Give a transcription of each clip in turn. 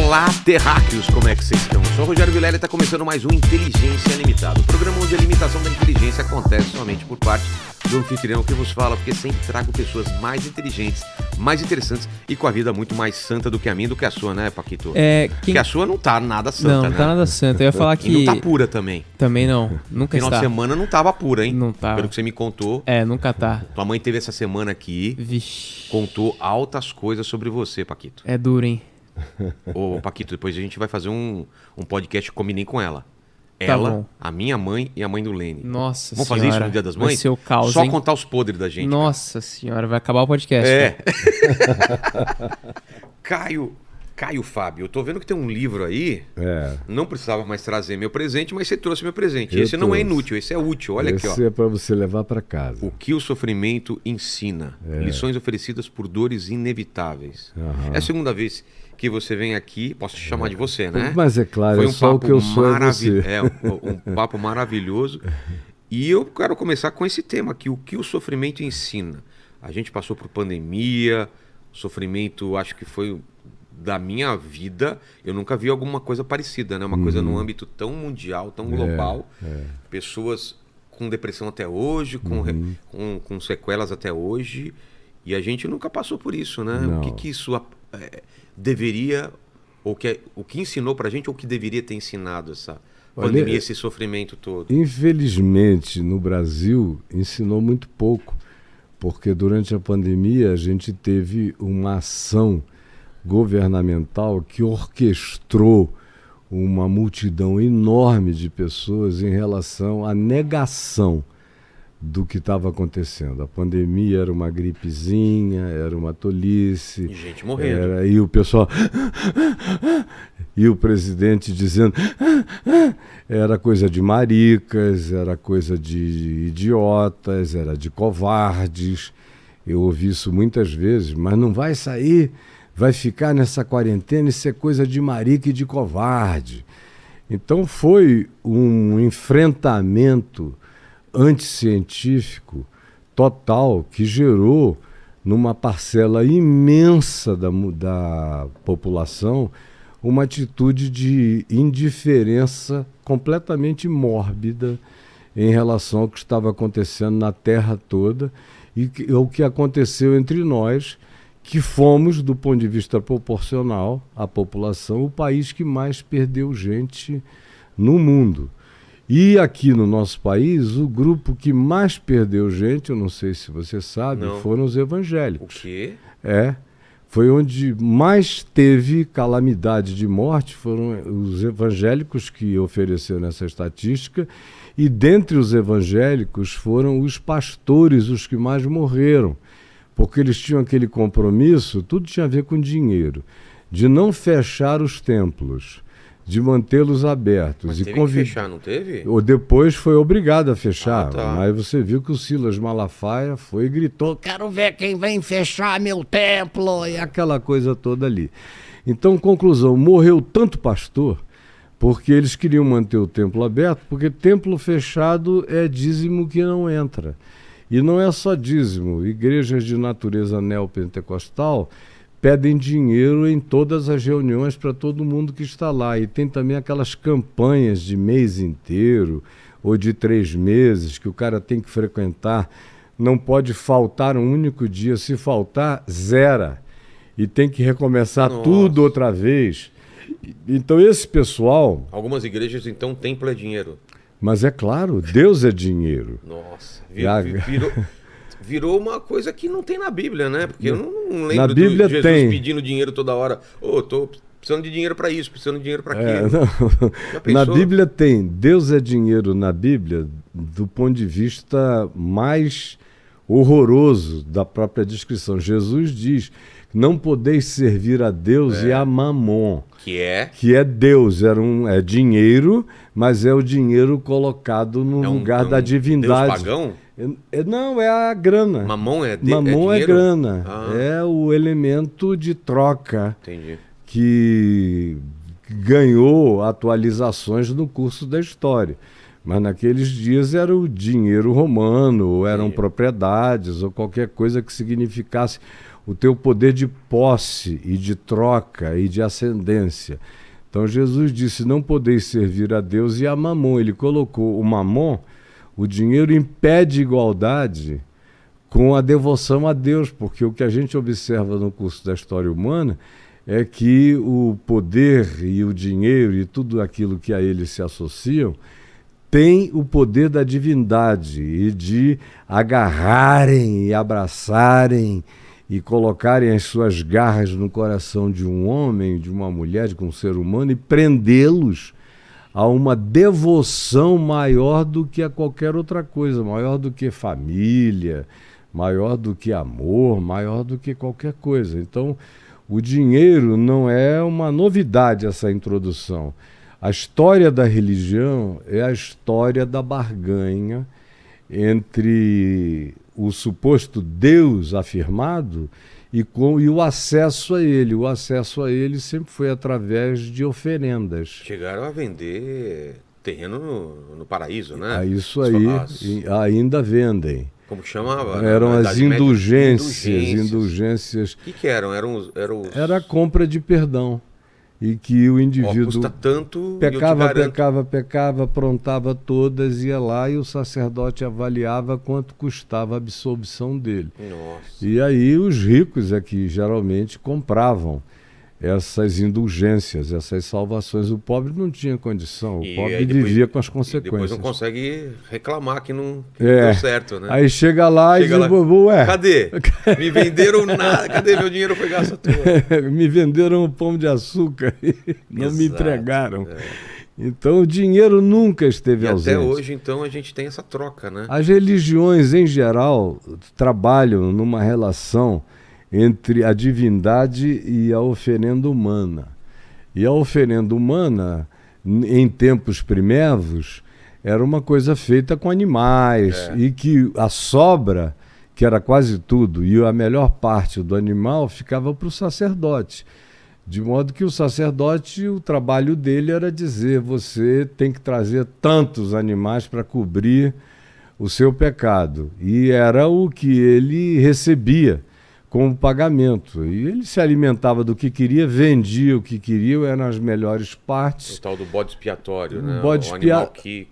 Olá, terráqueos, como é que vocês estão? Eu sou o Rogério Vilela e está começando mais um Inteligência Limitada. O programa onde a limitação da inteligência acontece somente por parte do anfitrião que vos fala, porque sempre trago pessoas mais inteligentes, mais interessantes e com a vida muito mais santa do que a minha, do que a sua, né, Paquito? Porque a sua não tá nada santa, não, né? Não tá nada santa. Eu ia falar que... E não tá pura também. Também não. Nunca está. Final de semana não tava pura, hein? Não tava. Pelo que você me contou. Nunca tá. Tua mãe teve essa semana aqui. Vixe. Contou altas coisas sobre você, Paquito. É duro, hein? Ô, Paquito, depois a gente vai fazer um podcast que combinei com ela. Tá Ela, bom. a minha mãe e a mãe do Lene. Nossa Vamos senhora. fazer isso no Dia das Mães? Vai ser o caos, Só hein? contar os podres da gente. Nossa senhora, vai acabar o podcast. Caio Fábio, eu tô vendo que tem um livro aí. Não precisava mais trazer meu presente, mas você trouxe meu presente. Esse não é inútil, esse é útil. Olha aqui, ó. Esse é para você levar para casa. O que o sofrimento ensina. Lições oferecidas por dores inevitáveis. É a segunda vez que você vem aqui. Posso te chamar de você, né? Mas é claro, foi é um só o papo que eu sou é você. um papo maravilhoso. E eu quero começar com esse tema aqui. O que o sofrimento ensina. A gente passou por pandemia. Sofrimento, acho que foi... da minha vida, eu nunca vi alguma coisa parecida, né? Uma coisa num âmbito tão mundial, tão global. Pessoas com depressão até hoje, com sequelas até hoje. E a gente nunca passou por isso, né? Não. O que isso deveria, o que ensinou pra gente, ou o que deveria ter ensinado essa pandemia, esse sofrimento todo? Infelizmente, no Brasil, ensinou muito pouco. Porque durante a pandemia, a gente teve uma ação governamental que orquestrou uma multidão enorme de pessoas em relação à negação do que estava acontecendo. A pandemia era uma gripezinha, era uma tolice. E gente morrendo. E o pessoal... e o presidente dizendo... era coisa de maricas, era coisa de idiotas, era de covardes. Eu ouvi isso muitas vezes, mas não vai sair... vai ficar nessa quarentena, isso é coisa de marica e de covarde. Então foi um enfrentamento anticientífico total que gerou numa parcela imensa da população uma atitude de indiferença completamente mórbida em relação ao que estava acontecendo na Terra toda e o que aconteceu entre nós, que fomos, do ponto de vista proporcional à população, o país que mais perdeu gente no mundo. E aqui no nosso país, o grupo que mais perdeu gente, eu não sei se você sabe, foram os evangélicos. O quê? Foi onde mais teve calamidade de morte, foram os evangélicos que ofereceram essa estatística, e dentre os evangélicos foram os pastores os que mais morreram. Porque eles tinham aquele compromisso, tudo tinha a ver com dinheiro, de não fechar os templos, de mantê-los abertos. Mas teve que fechar, não teve? Ou depois foi obrigado a fechar, tá. Mas você viu que o Silas Malafaia foi e gritou, quero ver quem vem fechar meu templo, e aquela coisa toda ali. Então, conclusão, morreu tanto pastor, porque eles queriam manter o templo aberto, porque templo fechado é dízimo que não entra. E não é só dízimo, igrejas de natureza neopentecostal pedem dinheiro em todas as reuniões para todo mundo que está lá. E tem também aquelas campanhas de mês inteiro ou de 3 meses que o cara tem que frequentar. Não pode faltar um único dia, se faltar, zera. E tem que recomeçar tudo outra vez. Então esse pessoal... Algumas igrejas, então, templo é dinheiro. Mas é claro, Deus é dinheiro. Nossa, virou uma coisa que não tem na Bíblia, né? Porque eu não lembro na Bíblia de Jesus tem. Pedindo dinheiro toda hora. Tô precisando de dinheiro para isso, precisando de dinheiro para aquilo. Na Bíblia tem. Deus é dinheiro na Bíblia do ponto de vista mais horroroso da própria descrição. Jesus diz, não podeis servir a Deus e a Mamon. Que é Deus, é dinheiro, mas é o dinheiro colocado no lugar da divindade. Deus pagão? Não, é a grana. Mamon Mamon é grana. É o elemento de troca. Entendi. Que ganhou atualizações no curso da história. Mas naqueles dias era o dinheiro romano, ou eram propriedades, ou qualquer coisa que significasse o teu poder de posse e de troca e de ascendência. Então Jesus disse, não podeis servir a Deus e a Mamon. Ele colocou o Mamon, o dinheiro, em pé de igualdade com a devoção a Deus, porque o que a gente observa no curso da história humana é que o poder e o dinheiro e tudo aquilo que a eles se associam tem o poder da divindade e de agarrarem e abraçarem e colocarem as suas garras no coração de um homem, de uma mulher, de um ser humano e prendê-los a uma devoção maior do que a qualquer outra coisa, maior do que família, maior do que amor, maior do que qualquer coisa. Então, o dinheiro não é uma novidade, essa introdução. A história da religião é a história da barganha entre o suposto Deus afirmado e o acesso a ele. O acesso a ele sempre foi através de oferendas. Chegaram a vender terreno no paraíso, né? Isso aí, ainda vendem. Como que chamava? Eram as indulgências. O que eram? Era a compra de perdão. E que o indivíduo custa tanto, pecava, aprontava todas, ia lá e o sacerdote avaliava quanto custava a absolvição dele. Nossa. E aí os ricos é que geralmente compravam essas indulgências, essas salvações. O pobre não tinha condição, o pobre vivia com as consequências. E depois não consegue reclamar que não deu certo, né? Aí chega lá e diz, ué, cadê? Me venderam nada, cadê? Meu dinheiro foi gasto todo. Me venderam um pão de açúcar e não me entregaram. Então o dinheiro nunca esteve ausente. Até hoje, então, a gente tem essa troca, né? As religiões, em geral, trabalham numa relação entre a divindade e a oferenda humana. E a oferenda humana, em tempos primevos, era uma coisa feita com animais, e que a sobra, que era quase tudo, e a melhor parte do animal ficava para o sacerdote. De modo que o sacerdote, o trabalho dele era dizer, você tem que trazer tantos animais para cobrir o seu pecado. E era o que ele recebia como pagamento. E ele se alimentava do que queria, vendia o que queria, eram as melhores partes. O tal do bode expiatório, né? O animal que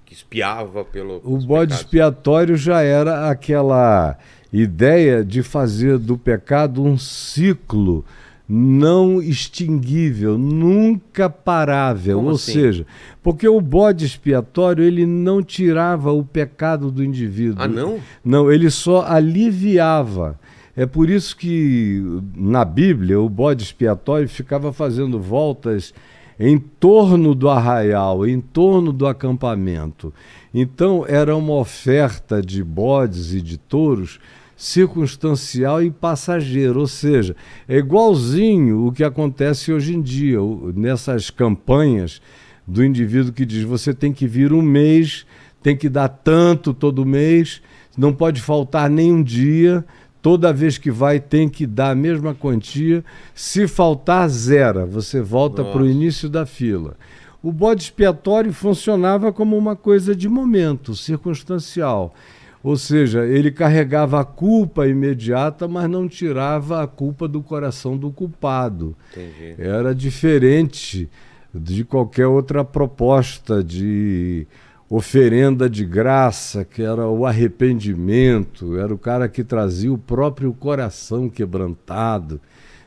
espiava pelo O bode expiatório já era aquela ideia de fazer do pecado um ciclo não extinguível, nunca parável. Como ou assim? Seja, porque o bode expiatório ele não tirava o pecado do indivíduo. Ah, não? Não, ele só aliviava. É por isso que na Bíblia o bode expiatório ficava fazendo voltas em torno do arraial, em torno do acampamento. Então era uma oferta de bodes e de touros circunstancial e passageiro, ou seja, é igualzinho o que acontece hoje em dia, nessas campanhas do indivíduo que diz, você tem que vir um mês, tem que dar tanto todo mês, não pode faltar nenhum dia, toda vez que vai tem que dar a mesma quantia, se faltar, zera, você volta para o início da fila. O bode expiatório funcionava como uma coisa de momento, circunstancial. Ou seja, ele carregava a culpa imediata, mas não tirava a culpa do coração do culpado. Entendi. Era diferente de qualquer outra proposta de oferenda de graça, que era o arrependimento, era o cara que trazia o próprio coração quebrantado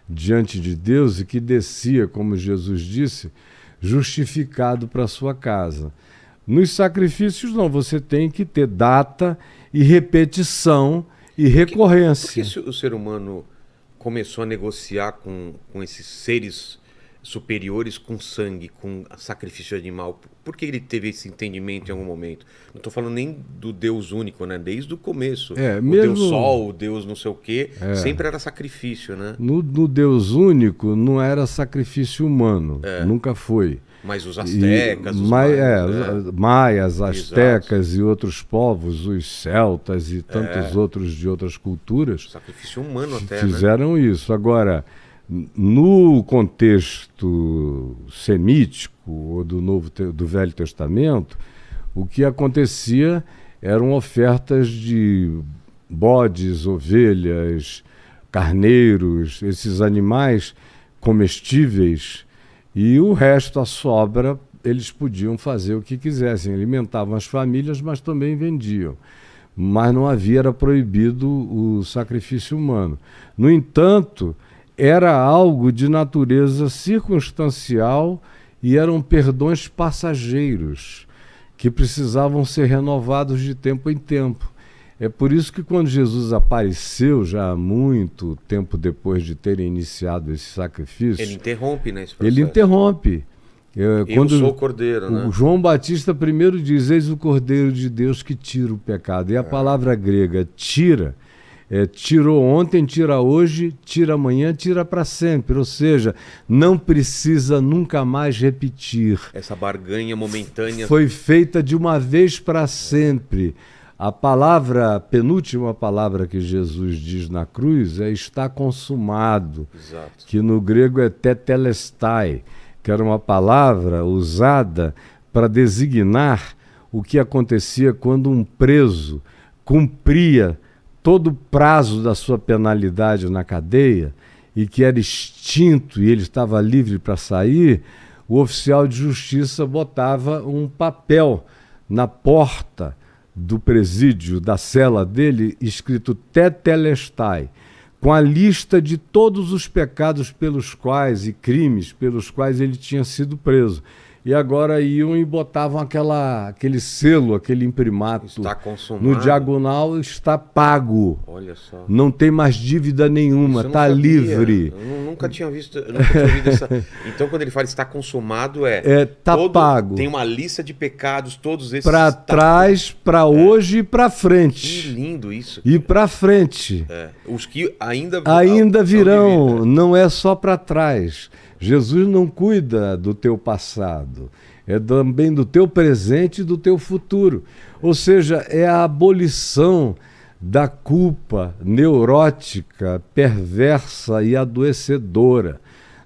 diante de Deus e que descia, como Jesus disse, justificado para a sua casa. Nos sacrifícios não, você tem que ter data e repetição e recorrência. Por que o ser humano começou a negociar com esses seres superiores com sangue, com sacrifício animal? Por que ele teve esse entendimento em algum momento? Não estou falando nem do Deus único, né? Desde o começo. O Deus Sol, o Deus não sei o quê, sempre era sacrifício, né? No Deus único não era sacrifício humano, nunca foi. Mas os astecas, os maias, astecas e outros povos, os celtas e tantos outros de outras culturas, sacrifício humano até, fizeram isso. Agora, no contexto semítico ou do Velho Testamento, o que acontecia eram ofertas de bodes, ovelhas, carneiros, esses animais comestíveis, e o resto, a sobra, eles podiam fazer o que quisessem, alimentavam as famílias, mas também vendiam. Mas não havia, era proibido o sacrifício humano. No entanto, era algo de natureza circunstancial e eram perdões passageiros que precisavam ser renovados de tempo em tempo. É por isso que quando Jesus apareceu, já há muito tempo depois de terem iniciado esse sacrifício... Ele interrompe, né, esse processo. Ele interrompe. Eu sou o Cordeiro, né? O João Batista primeiro diz, eis o Cordeiro de Deus que tira o pecado. E a palavra grega tira, tirou ontem, tira hoje, tira amanhã, tira para sempre. Ou seja, não precisa nunca mais repetir. Essa barganha momentânea. Foi feita de uma vez para sempre. A palavra, a penúltima palavra que Jesus diz na cruz é está consumado. Exato. Que no grego é tetelestai, que era uma palavra usada para designar o que acontecia quando um preso cumpria todo o prazo da sua penalidade na cadeia e que era extinto e ele estava livre para sair. O oficial de justiça botava um papel na porta do presídio, da cela dele, escrito tetelestai, com a lista de todos os pecados pelos quais e crimes pelos quais ele tinha sido preso. E agora iam e botavam aquele selo, aquele imprimato. Está consumado. No diagonal, está pago. Olha só. Não tem mais dívida nenhuma, está livre. Eu nunca tinha visto, eu nunca tinha ouvido essa. Então, quando ele fala está consumado, tá pago. Tem uma lista de pecados, todos esses. Para trás, para hoje e para frente. Que lindo isso. E para frente. Os que ainda virão, não é só para trás. Jesus não cuida do teu passado, é também do teu presente e do teu futuro. Ou seja, é a abolição da culpa neurótica, perversa e adoecedora.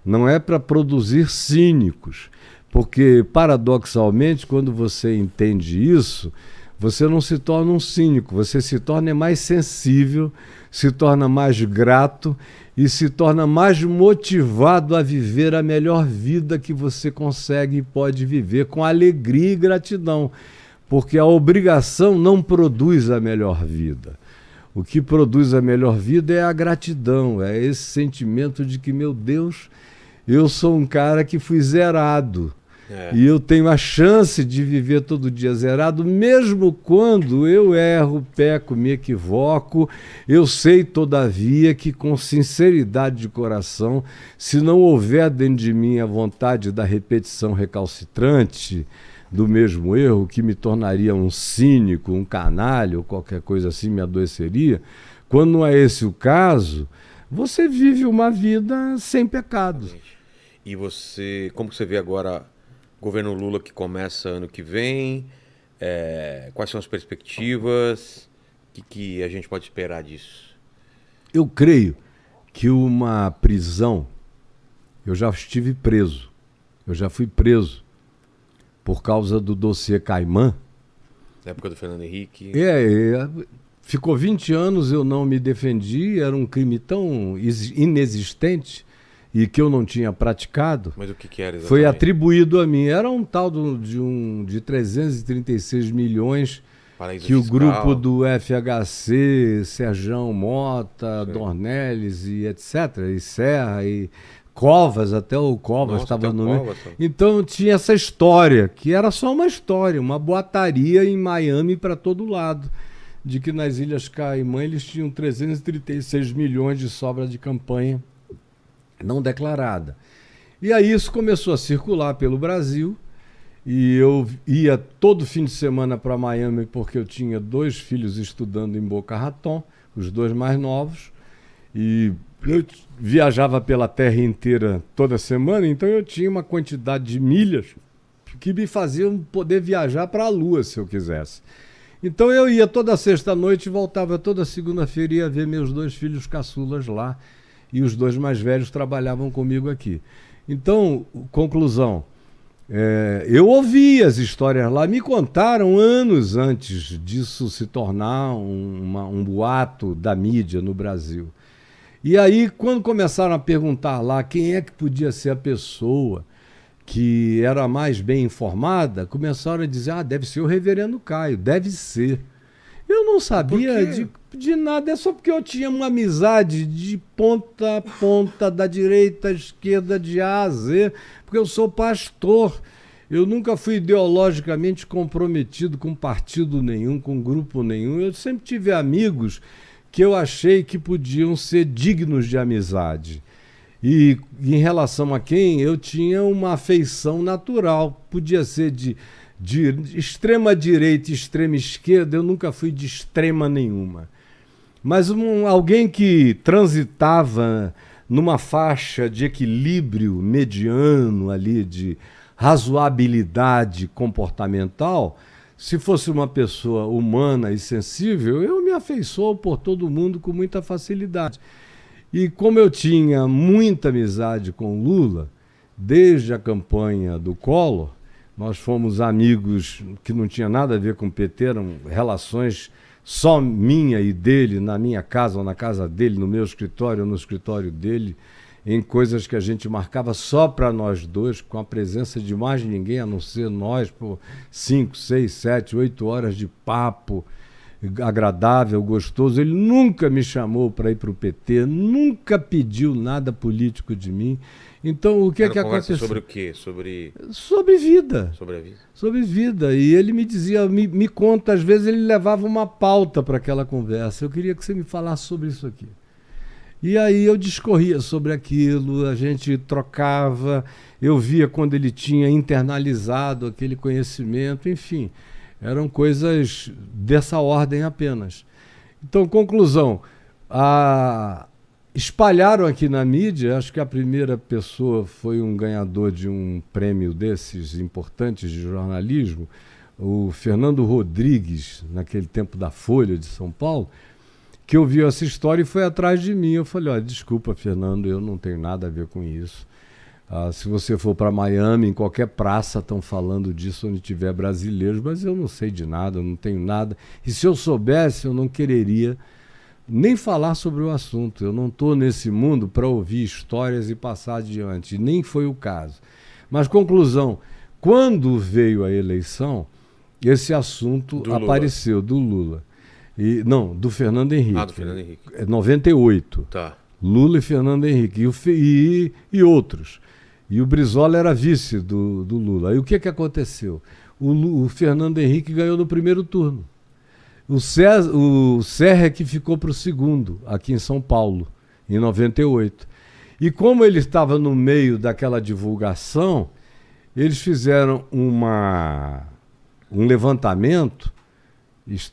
Não é para produzir cínicos, porque, paradoxalmente, quando você entende isso, você não se torna um cínico, você se torna mais sensível, se torna mais grato e se torna mais motivado a viver a melhor vida que você consegue e pode viver, com alegria e gratidão, porque a obrigação não produz a melhor vida. O que produz a melhor vida é a gratidão, é esse sentimento de que, meu Deus, eu sou um cara que fui zerado. E eu tenho a chance de viver todo dia zerado, mesmo quando eu erro, peco, me equivoco. Eu sei, todavia, que com sinceridade de coração, se não houver dentro de mim a vontade da repetição recalcitrante do mesmo erro, que me tornaria um cínico, um canalha ou qualquer coisa assim, me adoeceria, quando não é esse o caso, você vive uma vida sem pecado. E você, como você vê agora... Governo Lula que começa ano que vem, quais são as perspectivas, o que a gente pode esperar disso? Eu creio que uma prisão, eu já estive preso, eu já fui preso por causa do dossiê Caimã. Na época do Fernando Henrique. Ficou 20 anos, eu não me defendi, era um crime tão inexistente e que eu não tinha praticado. Mas o que era exatamente? Foi atribuído a mim. Era um tal de 336 milhões Paraíso que fiscal. O grupo do FHC, Serjão Mota, Dornelles e etc., e Serra e Covas, até o Covas estava no meio. Então tinha essa história, que era só uma história, uma boataria em Miami para todo lado, de que nas Ilhas Caimã eles tinham 336 milhões de sobra de campanha não declarada. E aí isso começou a circular pelo Brasil, e eu ia todo fim de semana para Miami porque eu tinha 2 filhos estudando em Boca Raton, os 2 mais novos, e eu viajava pela terra inteira toda semana, então eu tinha uma quantidade de milhas que me faziam poder viajar para a Lua se eu quisesse. Então eu ia toda sexta-noite e voltava toda segunda-feira e ia ver meus 2 filhos caçulas lá, e os 2 mais velhos trabalhavam comigo aqui. Então, conclusão, eu ouvi as histórias lá, me contaram anos antes disso se tornar um boato da mídia no Brasil. E aí, quando começaram a perguntar lá quem é que podia ser a pessoa que era mais bem informada, começaram a dizer, deve ser o reverendo Caio, deve ser. Eu não sabia de nada, é só porque eu tinha uma amizade de ponta a ponta, da direita à esquerda, de A a Z, porque eu sou pastor. Eu nunca fui ideologicamente comprometido com partido nenhum, com grupo nenhum. Eu sempre tive amigos que eu achei que podiam ser dignos de amizade. E em relação a quem eu tinha uma afeição natural, podia ser de extrema direita e extrema esquerda, eu nunca fui de extrema nenhuma. Mas alguém que transitava numa faixa de equilíbrio mediano ali, de razoabilidade comportamental, se fosse uma pessoa humana e sensível, eu me afeiçoo por todo mundo com muita facilidade. E como eu tinha muita amizade com Lula, desde a campanha do Collor, nós fomos amigos que não tinha nada a ver com o PT, eram relações só minha e dele, na minha casa ou na casa dele, no meu escritório ou no escritório dele, em coisas que a gente marcava só para nós dois, com a presença de mais ninguém, a não ser nós, por 5, 6, 7, 8 horas de papo agradável, gostoso. Ele nunca me chamou para ir para o PT, nunca pediu nada político de mim. Então, o que é que aconteceu? Sobre o quê? Sobre vida. Sobre a vida. Sobre vida. E ele me dizia, me conta, às vezes ele levava uma pauta para aquela conversa. Eu queria que você me falasse sobre isso aqui. E aí eu discorria sobre aquilo, a gente trocava, eu via quando ele tinha internalizado aquele conhecimento, enfim, eram coisas dessa ordem apenas. Então, conclusão, espalharam aqui na mídia, acho que a primeira pessoa foi um ganhador de um prêmio desses importantes de jornalismo, o Fernando Rodrigues, naquele tempo da Folha de São Paulo, que ouviu essa história e foi atrás de mim. Eu falei, olha, desculpa, Fernando, eu não tenho nada a ver com isso. Se você for para Miami, em qualquer praça estão falando disso onde tiver brasileiros, mas eu não sei de nada, eu não tenho nada. E se eu soubesse, eu não quereria nem falar sobre o assunto. Eu não estou nesse mundo para ouvir histórias e passar adiante. Nem foi o caso. Mas, conclusão, quando veio a eleição, esse assunto apareceu do Lula. Não, do Fernando Henrique. Do Fernando Henrique. 98. Tá. Lula e Fernando Henrique. E outros. E o Brizola era vice do Lula. Aí o que aconteceu? O Fernando Henrique ganhou no primeiro turno. O Serra que ficou para o segundo, aqui em São Paulo, em 98. E como ele estava no meio daquela divulgação, eles fizeram um levantamento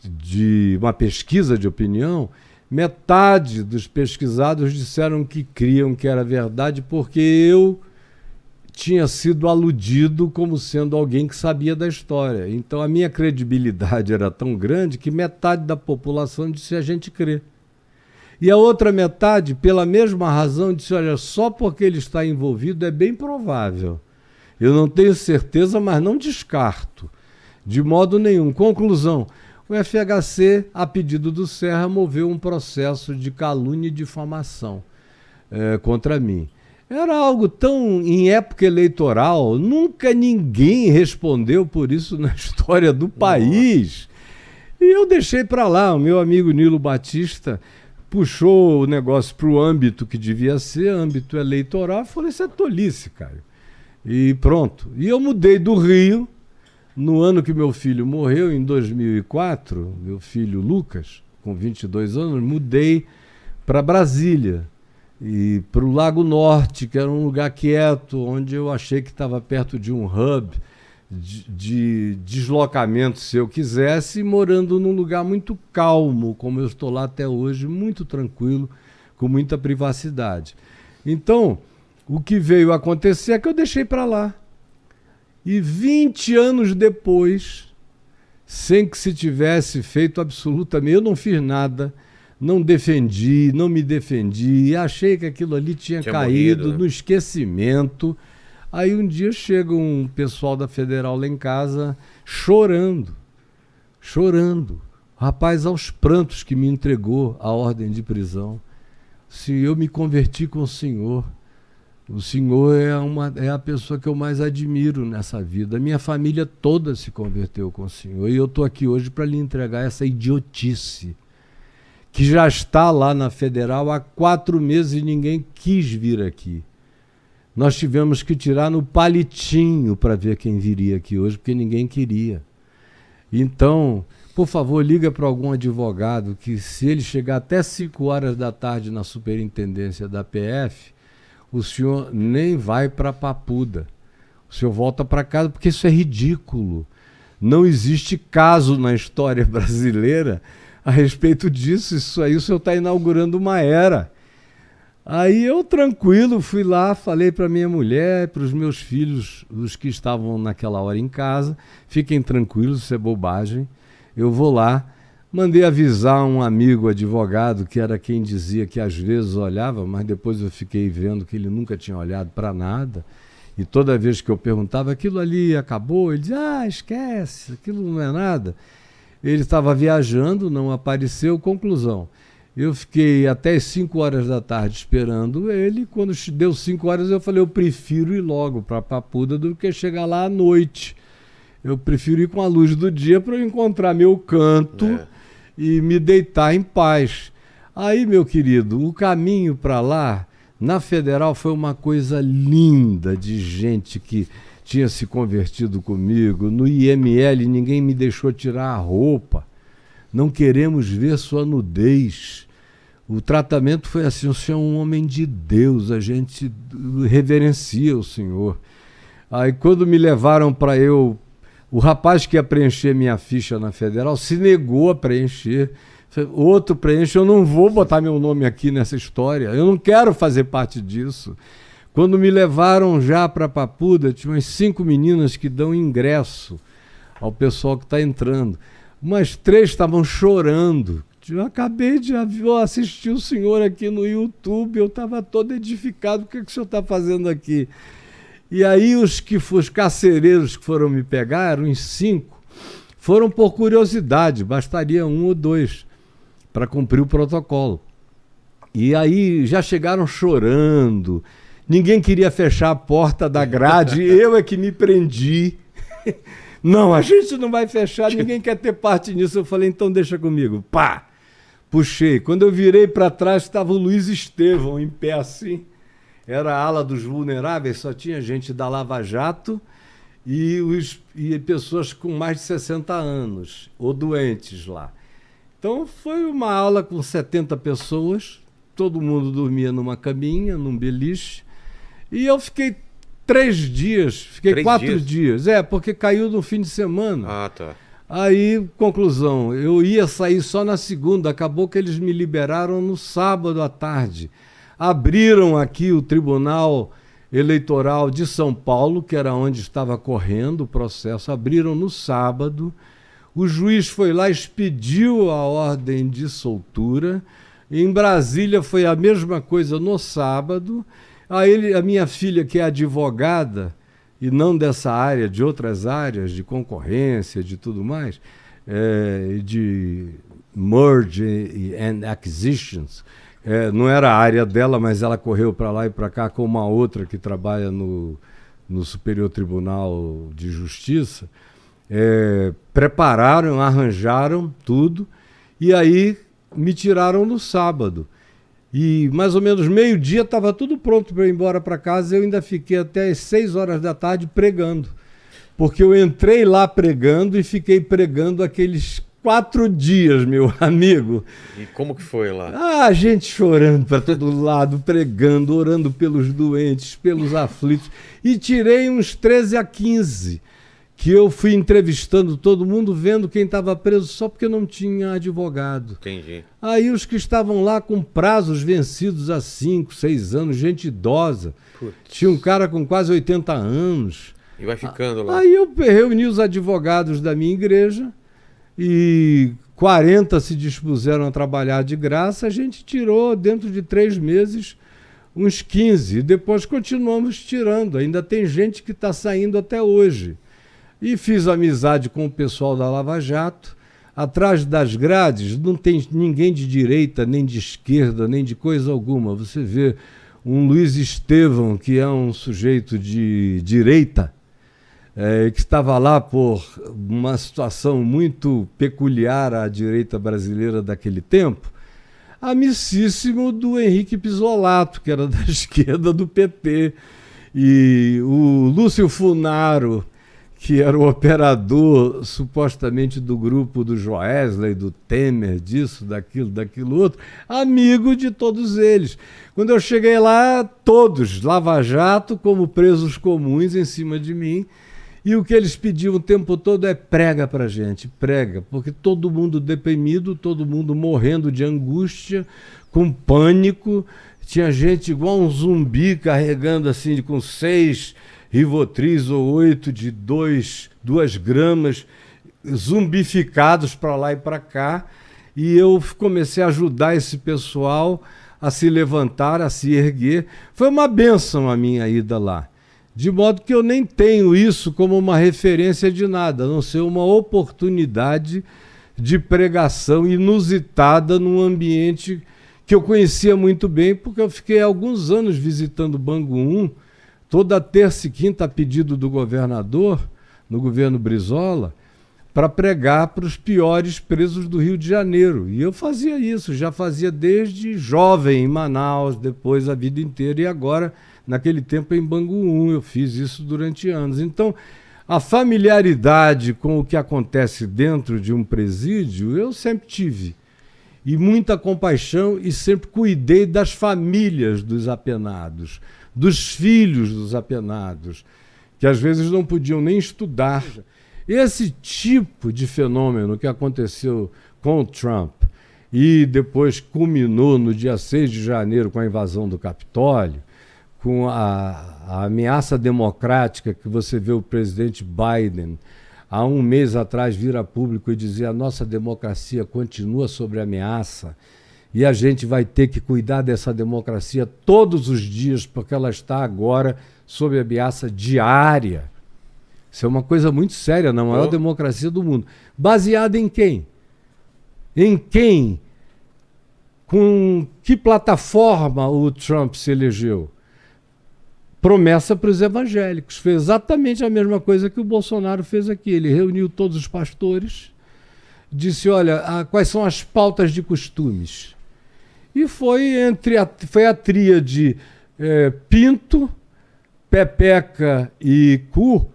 de uma pesquisa de opinião. Metade dos pesquisados disseram que criam que era verdade porque eu tinha sido aludido como sendo alguém que sabia da história. Então a minha credibilidade era tão grande que metade da população disse a gente crê. E a outra metade, pela mesma razão, disse, olha, só porque ele está envolvido é bem provável. Eu não tenho certeza, mas não descarto. De modo nenhum. Conclusão, o FHC, a pedido do Serra, moveu um processo de calúnia e difamação contra mim. Era algo tão, em época eleitoral, nunca ninguém respondeu por isso na história do país. E eu deixei para lá. O meu amigo Nilo Batista puxou o negócio para o âmbito que devia ser, âmbito eleitoral. Eu falei, isso é tolice, cara. E pronto. E eu mudei do Rio. No ano que meu filho morreu, em 2004, meu filho Lucas, com 22 anos, mudei para Brasília e para o Lago Norte, que era um lugar quieto, onde eu achei que estava perto de um hub de deslocamento, se eu quisesse, morando num lugar muito calmo, como eu estou lá até hoje, muito tranquilo, com muita privacidade. Então, o que veio acontecer é que eu deixei para lá. E 20 anos depois, sem que se tivesse feito absolutamente, eu não fiz nada, não defendi, não me defendi, achei que aquilo ali tinha caído no esquecimento. Aí um dia chega um pessoal da Federal lá em casa chorando. Rapaz, aos prantos que me entregou a ordem de prisão. Se eu me converti com o Senhor. O Senhor é a pessoa que eu mais admiro nessa vida. A minha família toda se converteu com o Senhor. E eu estou aqui hoje para lhe entregar essa idiotice, que já está lá na Federal há 4 meses e ninguém quis vir aqui. Nós tivemos que tirar no palitinho para ver quem viria aqui hoje, porque ninguém queria. Então, por favor, liga para algum advogado que, se ele chegar até 5 horas da tarde na superintendência da PF, o senhor nem vai para Papuda. O senhor volta para casa, porque isso é ridículo. Não existe caso na história brasileira a respeito disso. Isso aí o senhor está inaugurando uma era. Aí eu, tranquilo, fui lá, falei para minha mulher, para os meus filhos, os que estavam naquela hora em casa, fiquem tranquilos, isso é bobagem. Eu vou lá. Mandei avisar um amigo advogado, que era quem dizia que às vezes olhava, mas depois eu fiquei vendo que ele nunca tinha olhado para nada. E toda vez que eu perguntava, aquilo ali acabou? Ele dizia, esquece, aquilo não é nada. Ele estava viajando, não apareceu. Conclusão, eu fiquei até as 5 horas da tarde esperando ele. Quando deu 5 horas eu falei, eu prefiro ir logo para Papuda do que chegar lá à noite. Eu prefiro ir com a luz do dia para eu encontrar meu canto e me deitar em paz. Aí, meu querido, o caminho para lá, na Federal, foi uma coisa linda, de gente que tinha se convertido comigo. No IML ninguém me deixou tirar a roupa. Não queremos ver sua nudez. O tratamento foi assim, o senhor é um homem de Deus, a gente reverencia o senhor. Aí quando me levaram para o rapaz que ia preencher minha ficha na Federal se negou a preencher. Outro preenche, eu não vou botar meu nome aqui nessa história, eu não quero fazer parte disso. Quando me levaram já para Papuda, tinha umas 5 meninas que dão ingresso ao pessoal que está entrando. Umas 3 estavam chorando. Eu acabei de assistir o senhor aqui no YouTube, eu estava todo edificado, o que o senhor está fazendo aqui? E aí os carcereiros que foram me pegar, uns 5, foram por curiosidade, bastaria 1 ou 2 para cumprir o protocolo. E aí já chegaram chorando, ninguém queria fechar a porta da grade, eu é que me prendi. Não, a gente não vai fechar, ninguém quer ter parte nisso. Eu falei, então deixa comigo. Pá! Puxei. Quando eu virei para trás, estava o Luiz Estevão em pé assim. Era a ala dos vulneráveis, só tinha gente da Lava Jato e pessoas com mais de 60 anos, ou doentes lá. Então foi uma aula com 70 pessoas, todo mundo dormia numa caminha, num beliche, e eu fiquei 3 dias, fiquei 4 dias, porque caiu no fim de semana. Ah, tá. Aí, conclusão, eu ia sair só na segunda, acabou que eles me liberaram no sábado à tarde. Abriram aqui o Tribunal Eleitoral de São Paulo, que era onde estava correndo o processo, abriram no sábado. O juiz foi lá, expediu a ordem de soltura. Em Brasília foi a mesma coisa no sábado. Aí a minha filha, que é advogada, e não dessa área, de outras áreas, de concorrência, de tudo mais, de merge and acquisitions, não era a área dela, mas ela correu para lá e para cá com uma outra que trabalha no Superior Tribunal de Justiça. Prepararam, arranjaram tudo e aí me tiraram no sábado. E mais ou menos meio-dia estava tudo pronto para eu ir embora para casa. Eu ainda fiquei até as 6 horas da tarde pregando. Porque eu entrei lá pregando e fiquei pregando aqueles 4 dias, meu amigo. E como que foi lá? A gente chorando para todo lado, pregando, orando pelos doentes, pelos aflitos. E tirei uns 13 a 15, que eu fui entrevistando todo mundo, vendo quem estava preso só porque não tinha advogado. Entendi. Aí os que estavam lá com prazos vencidos há 5, 6 anos, gente idosa. Putz. Tinha um cara com quase 80 anos. E vai ficando lá. Aí eu reuni os advogados da minha igreja e 40 se dispuseram a trabalhar de graça. A gente tirou, dentro de 3 meses, uns 15. E depois continuamos tirando. Ainda tem gente que está saindo até hoje. E fiz amizade com o pessoal da Lava Jato. atrás das grades não tem ninguém de direita, nem de esquerda, nem de coisa alguma. Você vê um Luiz Estevão, que é um sujeito de direita, que estava lá por uma situação muito peculiar à direita brasileira daquele tempo, amicíssimo do Henrique Pisolato, que era da esquerda do PT, e o Lúcio Funaro, que era o operador supostamente do grupo do Joesley, do Temer, disso, daquilo outro, amigo de todos eles. Quando eu cheguei lá, todos, Lava Jato como presos comuns em cima de mim, e o que eles pediam o tempo todo é prega pra gente, prega, porque todo mundo deprimido, todo mundo morrendo de angústia, com pânico, tinha gente igual um zumbi carregando assim com 6 Rivotris ou 8 de 2 gramas, zumbificados para lá e para cá, e eu comecei a ajudar esse pessoal a se levantar, a se erguer. Foi uma bênção a minha ida lá. De modo que eu nem tenho isso como uma referência de nada, a não ser uma oportunidade de pregação inusitada num ambiente que eu conhecia muito bem, porque eu fiquei alguns anos visitando Bangu 1, toda terça e quinta a pedido do governador, no governo Brizola, para pregar para os piores presos do Rio de Janeiro. E eu fazia isso, já fazia desde jovem em Manaus, depois a vida inteira, e agora, naquele tempo, em Bangu 1, eu fiz isso durante anos. Então, a familiaridade com o que acontece dentro de um presídio, eu sempre tive. E muita compaixão, e sempre cuidei das famílias dos apenados, dos filhos dos apenados, que às vezes não podiam nem estudar. Esse tipo de fenômeno que aconteceu com o Trump e depois culminou no dia 6 de janeiro com a invasão do Capitólio, com a ameaça democrática que você vê o presidente Biden há um mês atrás vir a público e dizer: a nossa democracia continua sob ameaça e a gente vai ter que cuidar dessa democracia todos os dias, porque ela está agora sob ameaça diária. Isso é uma coisa muito séria, na maior democracia do mundo. Baseada em quem? Em quem? Com que plataforma o Trump se elegeu? Promessa para os evangélicos. Fez exatamente a mesma coisa que o Bolsonaro fez aqui. Ele reuniu todos os pastores, disse: olha, quais são as pautas de costumes? E foi a tríade pinto, pepeca e cu,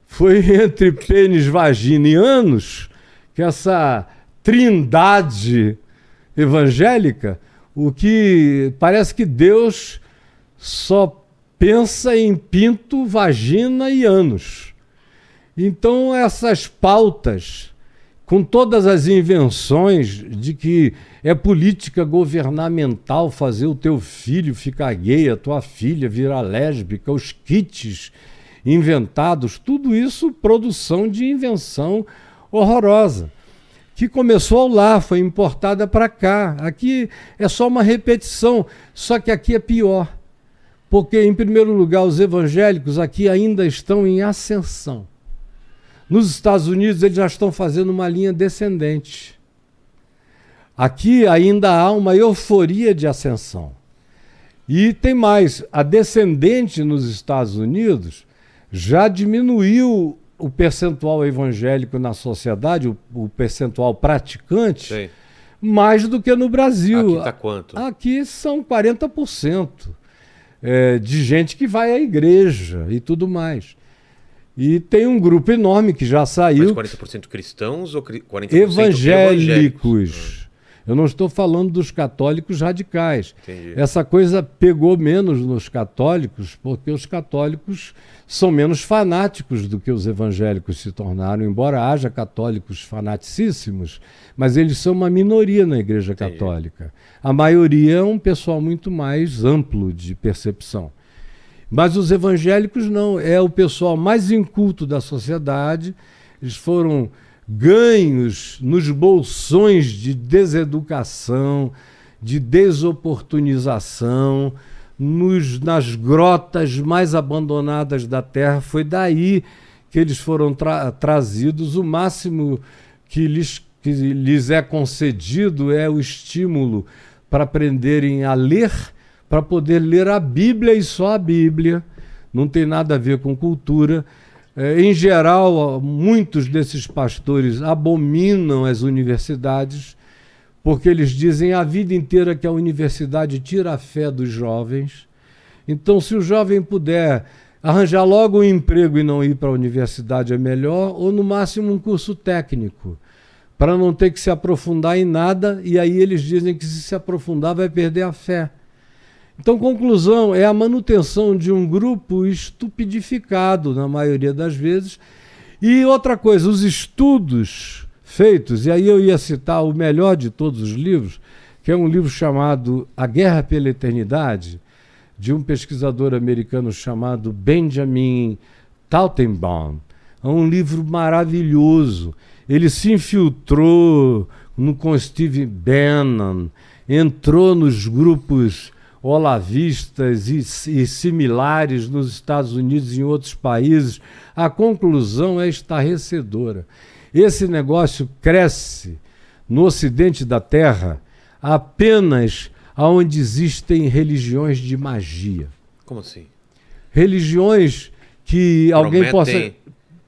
foi entre pênis, vagina e ânus, que essa trindade evangélica, o que parece que Deus só pensa em pinto, vagina e ânus. Então essas pautas, com todas as invenções de que é política governamental fazer o teu filho ficar gay, a tua filha virar lésbica, os kits inventados, tudo isso produção de invenção horrorosa, que começou lá, foi importada para cá. Aqui é só uma repetição, só que aqui é pior. Porque, em primeiro lugar, os evangélicos aqui ainda estão em ascensão. Nos Estados Unidos, eles já estão fazendo uma linha descendente. Aqui ainda há uma euforia de ascensão. E tem mais, a descendente nos Estados Unidos já diminuiu o percentual evangélico na sociedade, o percentual praticante, Sim. mais do que no Brasil. Aqui está quanto? Aqui são 40%. De gente que vai à igreja e tudo mais. E tem um grupo enorme que já saiu. Mas 40% cristãos ou 40% evangélicos? Eu não estou falando dos católicos radicais. Entendi. Essa coisa pegou menos nos católicos, porque os católicos são menos fanáticos do que os evangélicos se tornaram, embora haja católicos fanaticíssimos, mas eles são uma minoria na Igreja Católica. A maioria é um pessoal muito mais amplo de percepção. Mas os evangélicos não, é o pessoal mais inculto da sociedade. Eles foram ganhos nos bolsões de deseducação, de desoportunização, nas grotas mais abandonadas da terra. Foi daí que eles foram trazidos. O máximo que lhes que lhes é concedido é o estímulo para aprenderem a ler, para poder ler a Bíblia e só a Bíblia. Não tem nada a ver com cultura. Em geral, muitos desses pastores abominam as universidades, porque eles dizem a vida inteira que a universidade tira a fé dos jovens. Então, se o jovem puder arranjar logo um emprego e não ir para a universidade é melhor, ou no máximo um curso técnico, para não ter que se aprofundar em nada, e aí eles dizem que se aprofundar vai perder a fé. Então, conclusão, é a manutenção de um grupo estupidificado, na maioria das vezes. E outra coisa, os estudos feitos, e aí eu ia citar o melhor de todos os livros, que é um livro chamado A Guerra pela Eternidade, de um pesquisador americano chamado Benjamin Tautenbaum. É um livro maravilhoso. Ele se infiltrou com Steve Bannon, entrou nos grupos olavistas e similares nos Estados Unidos e em outros países. A conclusão é estarrecedora. Esse negócio cresce no ocidente da Terra apenas onde existem religiões de magia. Como assim? Religiões que alguém Prometem...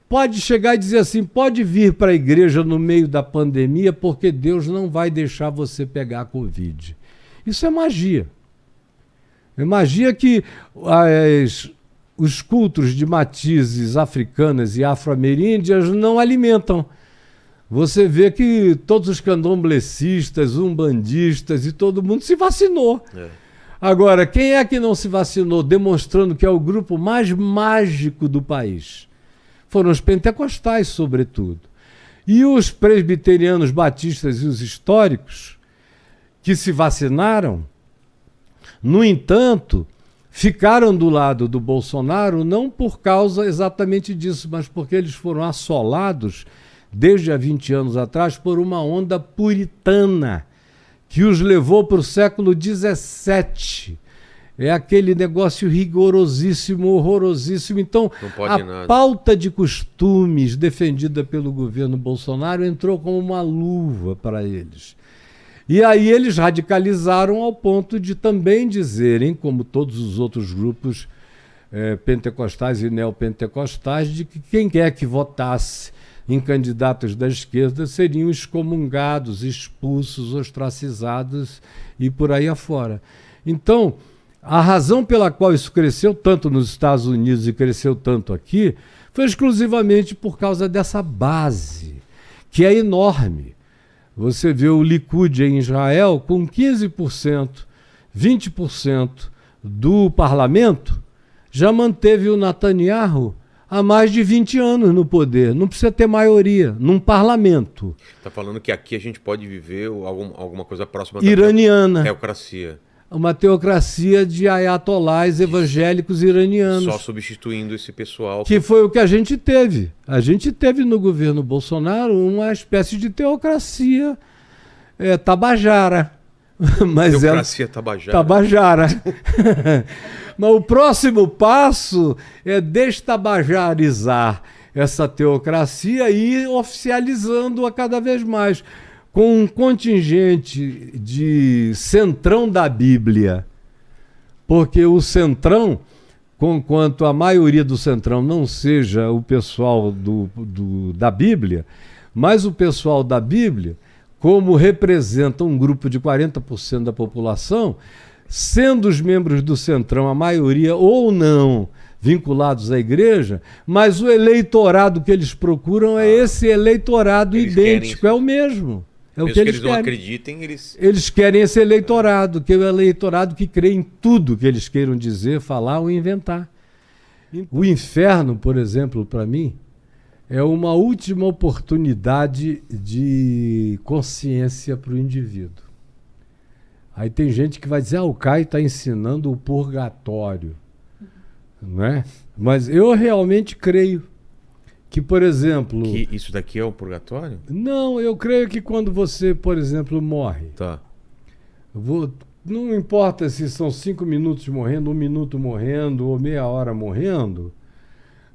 pode chegar e dizer assim, pode vir para a igreja no meio da pandemia porque Deus não vai deixar você pegar a Covid. Isso é magia. É magia que os cultos de matizes africanas e afro-ameríndias não alimentam. Você vê que todos os candomblecistas, umbandistas e todo mundo se vacinou. Agora, quem é que não se vacinou, demonstrando que é o grupo mais mágico do país? Foram os pentecostais, sobretudo. E os presbiterianos, batistas e os históricos, que se vacinaram, no entanto, ficaram do lado do Bolsonaro não por causa exatamente disso, mas porque eles foram assolados desde há 20 anos atrás por uma onda puritana que os levou para o século XVII. É aquele negócio rigorosíssimo, horrorosíssimo. Então, a pauta de costumes defendida pelo governo Bolsonaro entrou como uma luva para eles. E aí eles radicalizaram ao ponto de também dizerem, como todos os outros grupos pentecostais e neopentecostais, de que quem quer que votasse em candidatos da esquerda seriam excomungados, expulsos, ostracizados e por aí afora. Então, a razão pela qual isso cresceu tanto nos Estados Unidos e cresceu tanto aqui foi exclusivamente por causa dessa base, que é enorme. Você vê o Likud em Israel com 15%, 20% do parlamento, já manteve o Netanyahu há mais de 20 anos no poder. Não precisa ter maioria num parlamento. Está falando que aqui a gente pode viver alguma coisa próxima iraniana. Da teocracia. Uma teocracia de ayatolás evangélicos iranianos. Só substituindo esse pessoal. Que foi o que a gente teve. A gente teve no governo Bolsonaro uma espécie de teocracia tabajara. Mas teocracia tabajara. Tabajara. Mas o próximo passo é destabajarizar essa teocracia e ir oficializando-a cada vez mais, com um contingente de centrão da Bíblia. Porque o centrão, conquanto a maioria do centrão não seja o pessoal da Bíblia, mas o pessoal da Bíblia, como representa um grupo de 40% da população, sendo os membros do centrão, a maioria ou não vinculados à igreja, mas o eleitorado que eles procuram é esse eleitorado idêntico, é o mesmo. É o que eles não acreditem, eles querem esse eleitorado, que é o eleitorado que crê em tudo que eles queiram dizer, falar ou inventar. O inferno, por exemplo, para mim, é uma última oportunidade de consciência para o indivíduo. Aí tem gente que vai dizer, o Caio está ensinando o purgatório. Não é? Mas eu realmente creio que, por exemplo... Que isso daqui é o purgatório? Não, eu creio que quando você, por exemplo, morre... Tá. Não importa se são 5 minutos morrendo, 1 minuto morrendo ou meia hora morrendo,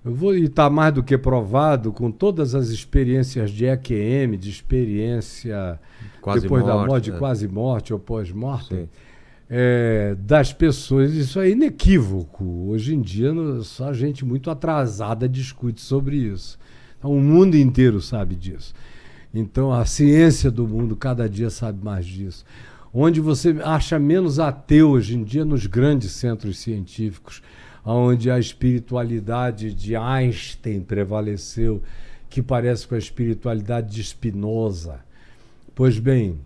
E está mais do que provado com todas as experiências de EQM, de experiência Quase depois morte, da morte, né? quase morte ou pós-morte, Sim. das pessoas. Isso é inequívoco. Hoje em dia, só gente muito atrasada discute sobre isso. Então, o mundo inteiro sabe disso. Então, a ciência do mundo cada dia sabe mais disso. Onde você acha menos ateu hoje em dia nos grandes centros científicos, onde a espiritualidade de Einstein prevaleceu, que parece com a espiritualidade de Spinoza. Pois bem,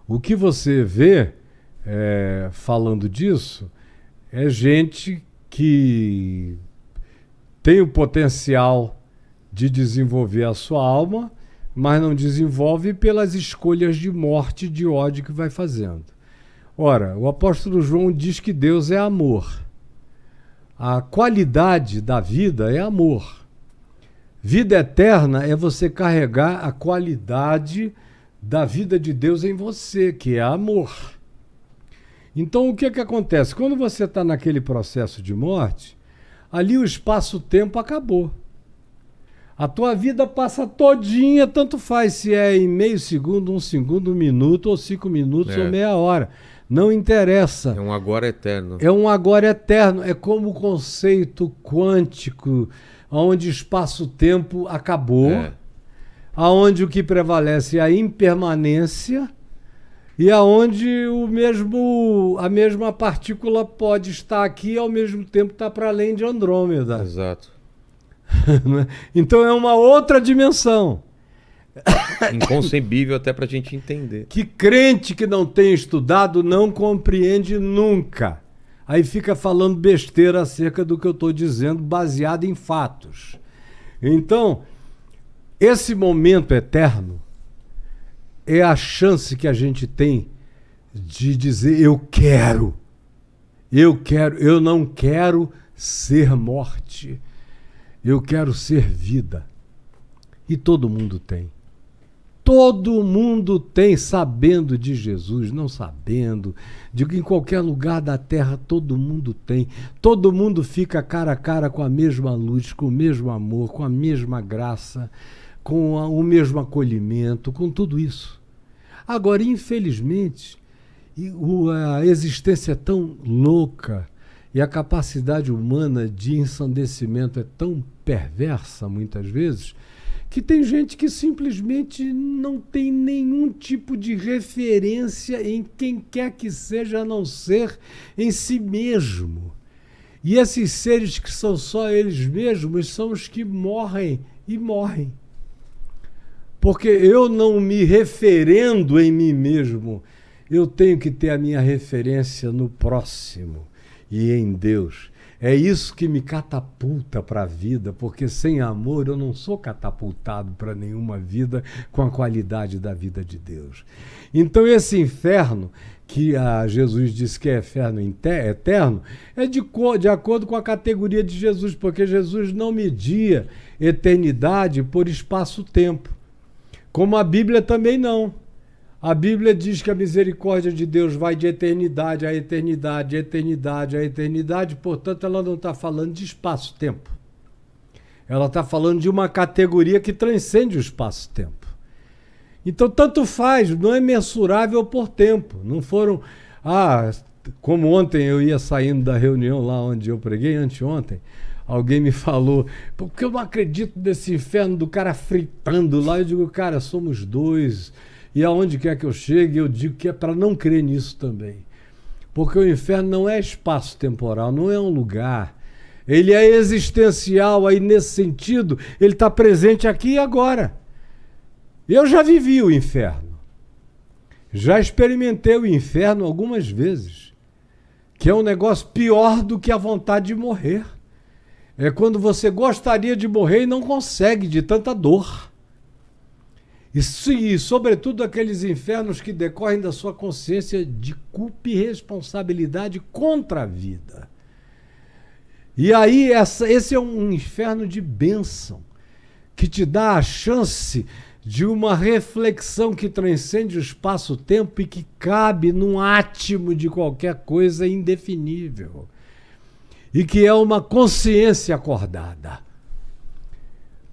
o que você vê falando disso é gente que tem o potencial de desenvolver a sua alma, mas não desenvolve pelas escolhas de morte e de ódio que vai fazendo. Ora, o apóstolo João diz que Deus é amor. A qualidade da vida é amor. Vida eterna é você carregar a qualidade da vida de Deus em você, que é amor. Então, o que acontece? Quando você está naquele processo de morte, ali o espaço-tempo acabou. A tua vida passa todinha, tanto faz se é em meio segundo, 1 segundo, 1 minuto, ou 5 minutos, ou meia hora. Não interessa. É um agora eterno. É um agora eterno. É como o conceito quântico, onde espaço-tempo acabou, aonde o que prevalece é a impermanência e aonde a mesma partícula pode estar aqui e ao mesmo tempo estar para além de Andrômeda. Exato. Então é uma outra dimensão. Inconcebível até pra gente entender. Que crente que não tem estudado não compreende nunca. Aí fica falando besteira acerca do que eu estou dizendo, baseado em fatos. Então, esse momento eterno é a chance que a gente tem de dizer eu não quero ser morte. Eu quero ser vida. E todo mundo tem. Todo mundo tem, sabendo de Jesus, não sabendo. Digo, em qualquer lugar da terra, todo mundo tem. Todo mundo fica cara a cara com a mesma luz, com o mesmo amor, com a mesma graça, com o mesmo acolhimento, com tudo isso. Agora, infelizmente, a existência é tão louca e a capacidade humana de ensandecimento é tão perversa, muitas vezes, que tem gente que simplesmente não tem nenhum tipo de referência em quem quer que seja, a não ser em si mesmo. E esses seres que são só eles mesmos são os que morrem e morrem. Porque eu não me referendo em mim mesmo, eu tenho que ter a minha referência no próximo e em Deus. É isso que me catapulta para a vida, porque sem amor eu não sou catapultado para nenhuma vida com a qualidade da vida de Deus. Então esse inferno, que Jesus disse que é inferno eterno, é de acordo com a categoria de Jesus, porque Jesus não media eternidade por espaço-tempo, como a Bíblia também não. A Bíblia diz que a misericórdia de Deus vai de eternidade a eternidade, eternidade a eternidade, portanto ela não está falando de espaço-tempo. Ela está falando de uma categoria que transcende o espaço-tempo. Então tanto faz, não é mensurável por tempo. Não foram... como ontem eu ia saindo da reunião lá onde eu preguei, anteontem, alguém me falou, porque eu não acredito nesse inferno do cara fritando lá. Eu digo, cara, somos dois... E aonde quer que eu chegue, eu digo que é para não crer nisso também. Porque o inferno não é espaço temporal, não é um lugar. Ele é existencial, aí nesse sentido, ele está presente aqui e agora. Eu já vivi o inferno. Já experimentei o inferno algumas vezes. Que é um negócio pior do que a vontade de morrer. É quando você gostaria de morrer e não consegue, de tanta dor. E, sobretudo, aqueles infernos que decorrem da sua consciência de culpa e responsabilidade contra a vida. E aí, esse é um inferno de bênção, que te dá a chance de uma reflexão que transcende o espaço-tempo e que cabe num átimo de qualquer coisa indefinível. e que é uma consciência acordada.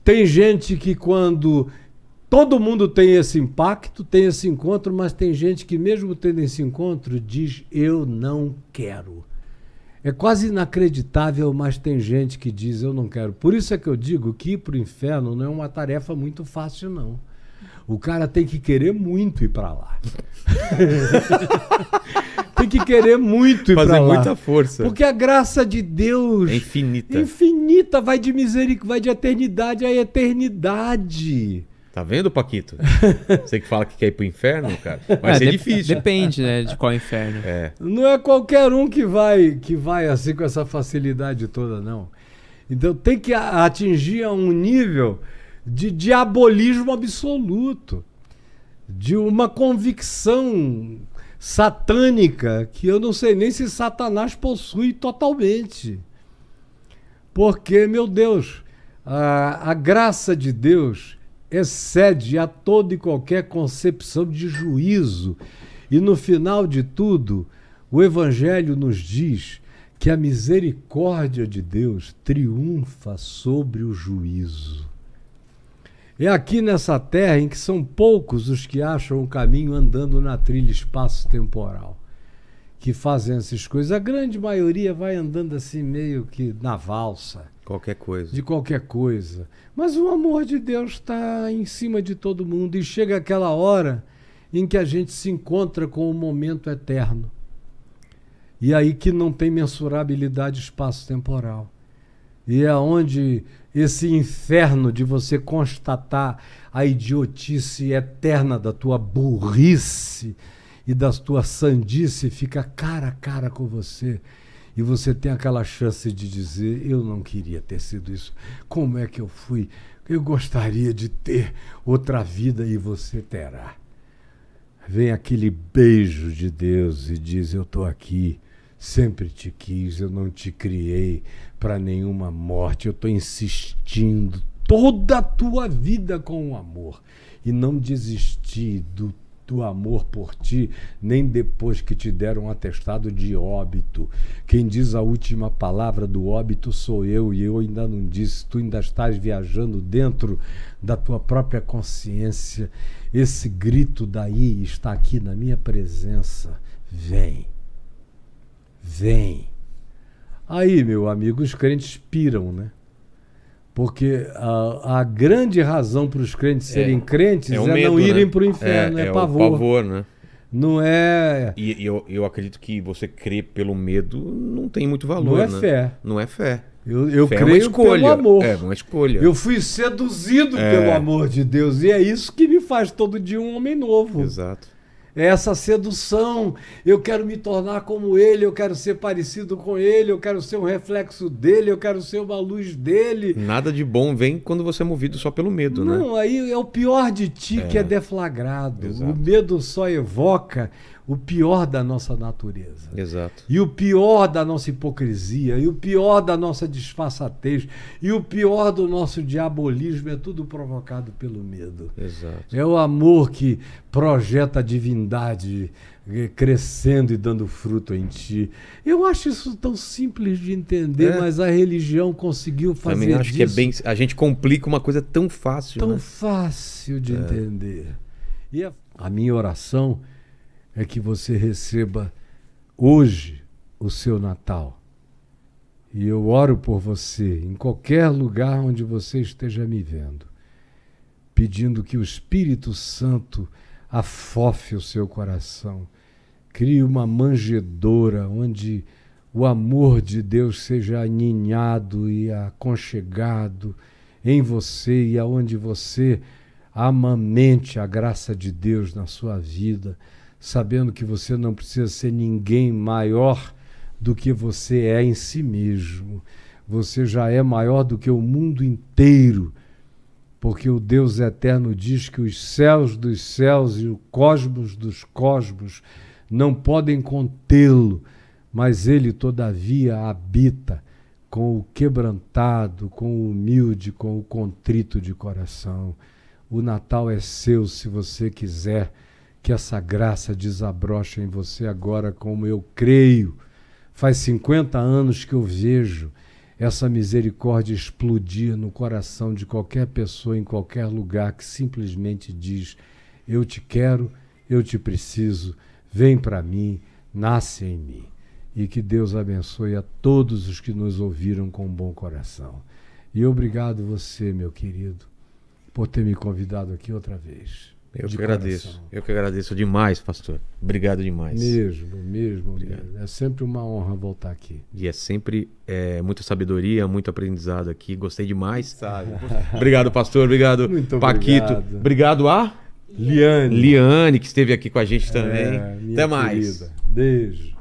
Tem gente que quando... Todo mundo tem esse impacto, tem esse encontro, mas tem gente que mesmo tendo esse encontro diz, eu não quero. É quase inacreditável, mas tem gente que diz, eu não quero. Por isso é que eu digo que ir para o inferno não é uma tarefa muito fácil, não. O cara tem que querer muito ir para lá. Tem que querer muito ir para lá. Fazer muita força. Porque a graça de Deus... É infinita. Infinita, vai de misericórdia, vai de eternidade a eternidade. Tá vendo, Paquito? Você que fala que quer ir pro inferno, cara. Vai ser difícil. Depende, né, de qual inferno. É. Não é qualquer um que vai assim com essa facilidade toda, não. Então tem que atingir a um nível de diabolismo absoluto, de uma convicção satânica que eu não sei nem se Satanás possui totalmente. Porque, meu Deus, a graça de Deus excede a toda e qualquer concepção de juízo. E no final de tudo, o Evangelho nos diz que a misericórdia de Deus triunfa sobre o juízo. É aqui nessa terra em que são poucos os que acham o caminho andando na trilha espaço-temporal, que fazem essas coisas. A grande maioria vai andando assim meio que na valsa. Qualquer coisa. De qualquer coisa. Mas o amor de Deus está em cima de todo mundo e chega aquela hora em que a gente se encontra com o momento eterno. E aí que não tem mensurabilidade espaço-temporal. E é onde esse inferno de você constatar a idiotice eterna da tua burrice e da tua sandice fica cara a cara com você. E você tem aquela chance de dizer, eu não queria ter sido isso. Como é que eu fui? Eu gostaria de ter outra vida e você terá. Vem aquele beijo de Deus e diz, eu estou aqui, sempre te quis, eu não te criei para nenhuma morte, eu estou insistindo toda a tua vida com o amor. E não desisti do amor por ti, nem depois que te deram um atestado de óbito. Quem diz a última palavra do óbito sou eu, e eu ainda não disse, tu ainda estás viajando dentro da tua própria consciência. Esse grito daí está aqui na minha presença. Vem. Vem. Aí, meu amigo, os crentes piram, né? Porque a grande razão para os crentes serem crentes é medo, não irem né? para o inferno, é pavor. O pavor, né? Não é... E eu acredito que você crer pelo medo não tem muito valor, Não é né? fé. Não é fé. Eu Fé creio é uma escolha. pelo amor. É uma escolha. Eu fui seduzido pelo amor de Deus. E é isso que me faz todo dia um homem novo. Exato. É essa sedução. Eu quero me tornar como ele, eu quero ser parecido com ele, eu quero ser um reflexo dele, eu quero ser uma luz dele. Nada de bom vem quando você é movido só pelo medo, né? Não, aí é o pior de ti que é deflagrado. Exato. O medo só evoca o pior da nossa natureza. Exato. E o pior da nossa hipocrisia, e o pior da nossa disfarçatez, e o pior do nosso diabolismo é tudo provocado pelo medo. Exato. É o amor que projeta a divindade crescendo e dando fruto em ti. Eu acho isso tão simples de entender, mas a religião conseguiu fazer Também acho disso que é bem... A gente complica uma coisa tão fácil, tão né? fácil de entender. E a minha oração é que você receba hoje o seu Natal. E eu oro por você, em qualquer lugar onde você esteja me vendo, pedindo que o Espírito Santo afofe o seu coração, crie uma manjedoura onde o amor de Deus seja aninhado e aconchegado em você e aonde você amamente a graça de Deus na sua vida, sabendo que você não precisa ser ninguém maior do que você é em si mesmo. Você já é maior do que o mundo inteiro, porque o Deus eterno diz que os céus dos céus e o cosmos dos cosmos não podem contê-lo, mas ele, todavia, habita com o quebrantado, com o humilde, com o contrito de coração. O Natal é seu, se você quiser que essa graça desabroche em você agora, como eu creio. Faz 50 anos que eu vejo essa misericórdia explodir no coração de qualquer pessoa em qualquer lugar que simplesmente diz: eu te quero, eu te preciso, vem para mim, nasce em mim. E que Deus abençoe a todos os que nos ouviram com bom coração. E obrigado você, meu querido, por ter me convidado aqui outra vez. Eu que agradeço. Eu que agradeço demais, pastor. Obrigado demais. Mesmo. É sempre uma honra voltar aqui. E é sempre muita sabedoria, muito aprendizado aqui. Gostei demais. Sabe? Obrigado, pastor. Obrigado, muito Paquito. Obrigado a Liane, que esteve aqui com a gente também. Até mais. Querida. Beijo.